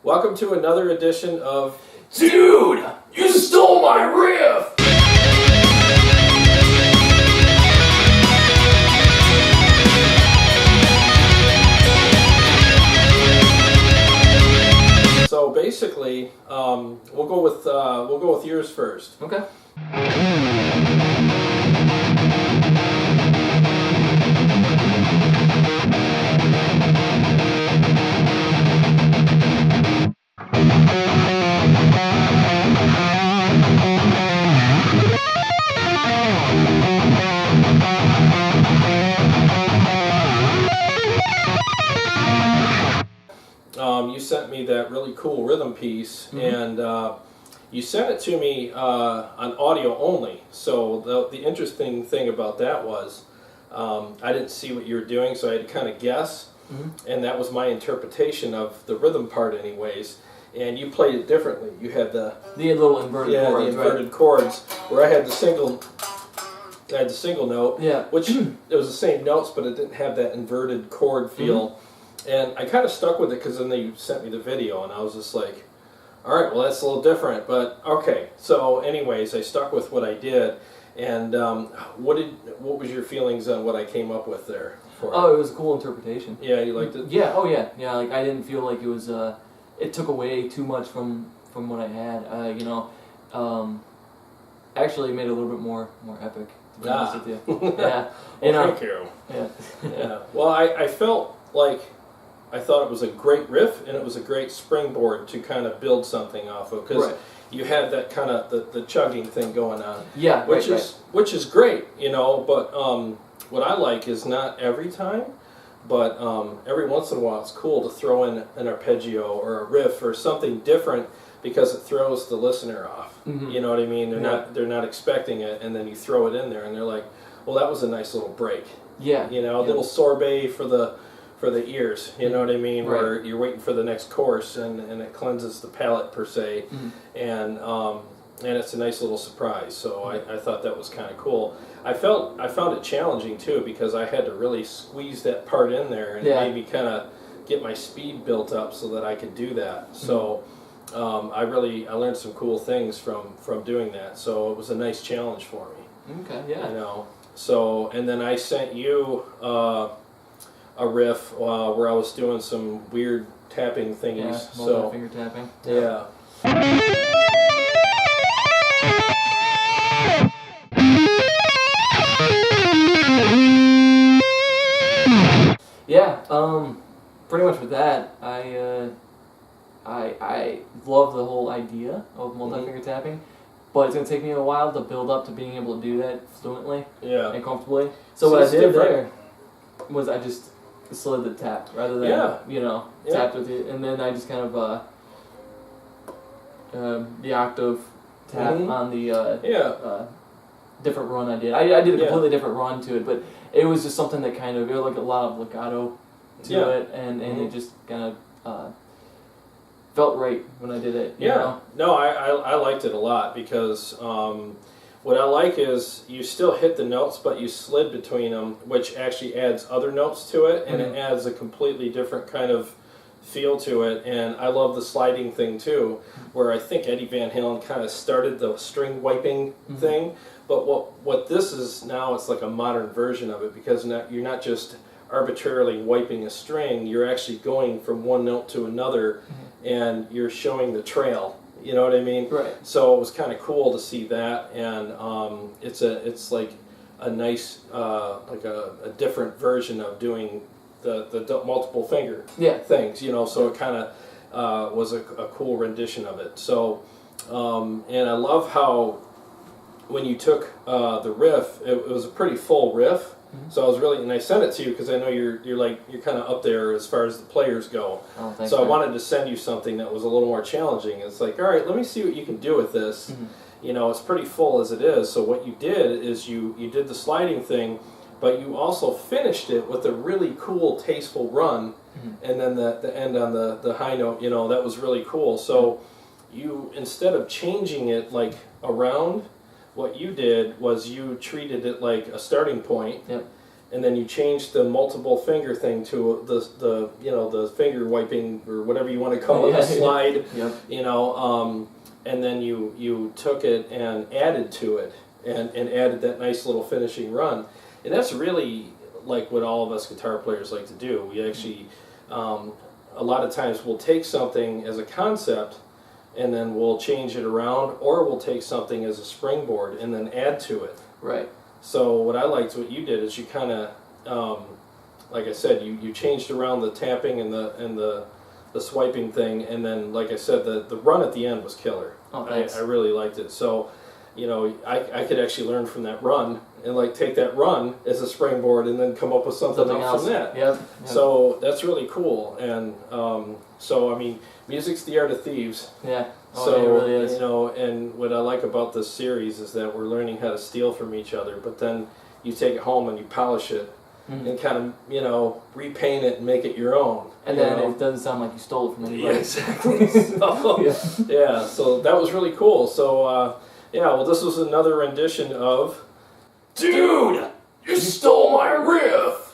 Welcome to another edition of Dude, you stole my riff! So basically, we'll go with yours first. Okay. You sent me that really cool rhythm piece, and you sent it to me on audio only. So the interesting thing about that was I didn't see what you were doing, so I had to kind of guess, and that was my interpretation of the rhythm part anyways. And you played it differently. You had the little inverted chords, the inverted chords, where I had the single note, which it was the same notes, but it didn't have that inverted chord feel. And I kind of stuck with it because then they sent me the video, and I was just like, all right, well, that's a little different, but okay. So anyways, I stuck with what I did. And what was your feelings on what I came up with there? It was a cool interpretation. Yeah, you liked it? Yeah, yeah. Like, I didn't feel like it was, it took away too much from what I had. Actually it made it a little bit more epic, to be honest with you. Yeah. Thank you. Yeah. Yeah. Well, I felt like I thought it was a great riff, and it was a great springboard to kind of build something off of, because you had that kind of the chugging thing going on. Yeah, which is great, But what I like is not every time, but every once in a while it's cool to throw in an arpeggio or a riff or something different, because it throws the listener off. You know what I mean? They're not expecting it, and then you throw it in there, and they're like, "Well, that was a nice little break." Yeah, a little sorbet for the ears, you know what I mean? Where you're waiting for the next course, and it cleanses the palate per se, and it's a nice little surprise. So I thought that was kind of cool. I found it challenging too, because I had to really squeeze that part in there, and it made me kind of get my speed built up so that I could do that. So I learned some cool things from doing that. So it was a nice challenge for me. Okay, yeah. So, and then I sent you a riff where I was doing some weird tapping thingies. Multi-finger tapping. Yeah. Yeah, pretty much with that, I love the whole idea of multi-finger tapping, but it's going to take me a while to build up to being able to do that fluently and comfortably. So what I did there was I just slid the tap rather than, tapped with it, and then I just kind of, the octave tap on the different run I did. I did a completely different run to it, but it was just something that kind of, it was like a lot of legato to it, and it just kind of felt right when I did it. You know? No, I liked it a lot, because what I like is you still hit the notes, but you slid between them, which actually adds other notes to it, and it adds a completely different kind of feel to it. And I love the sliding thing too, where I think Eddie Van Halen kind of started the string wiping thing. But what this is now, it's like a modern version of it, because you're not just arbitrarily wiping a string, you're actually going from one note to another, and you're showing the trail. You know what I mean? Right. So it was kind of cool to see that, and it's like a nice like a different version of doing the multiple finger things. So it kind of was a cool rendition of it. So and I love how when you took the riff, it was a pretty full riff. So I was really, and I sent it to you because I know you're kind of up there as far as the players go. Oh, thanks, so man. I wanted to send you something that was a little more challenging. It's like, all right, let me see what you can do with this. It's pretty full as it is. So what you did is you did the sliding thing, but you also finished it with a really cool, tasteful run, and then the end on the high note. That was really cool. So you, instead of changing it like around, what you did was you treated it like a starting point, and then you change the multiple finger thing to the finger wiping or whatever you want to call it, a slide. Yep. And then you took it and added to it, and added that nice little finishing run, and that's really like what all of us guitar players like to do. We actually a lot of times we'll take something as a concept, and then we'll change it around, or we'll take something as a springboard and then add to it. Right. So what I liked what you did is you kind of, like I said, you changed around the tapping and the swiping thing, and then like I said, the run at the end was killer. Oh, thanks. I really liked it. So, I could actually learn from that run and like take that run as a springboard and then come up with something else from that. Yep. So that's really cool. And so I mean, music's the art of thieves. Yeah. Oh, So, it really is. and what I like about this series is that we're learning how to steal from each other, but then you take it home and you polish it and kind of, repaint it and make it your own. And then it doesn't sound like you stole it from anybody. Yeah, exactly. So that was really cool. So, this was another rendition of Dude, you stole my riff!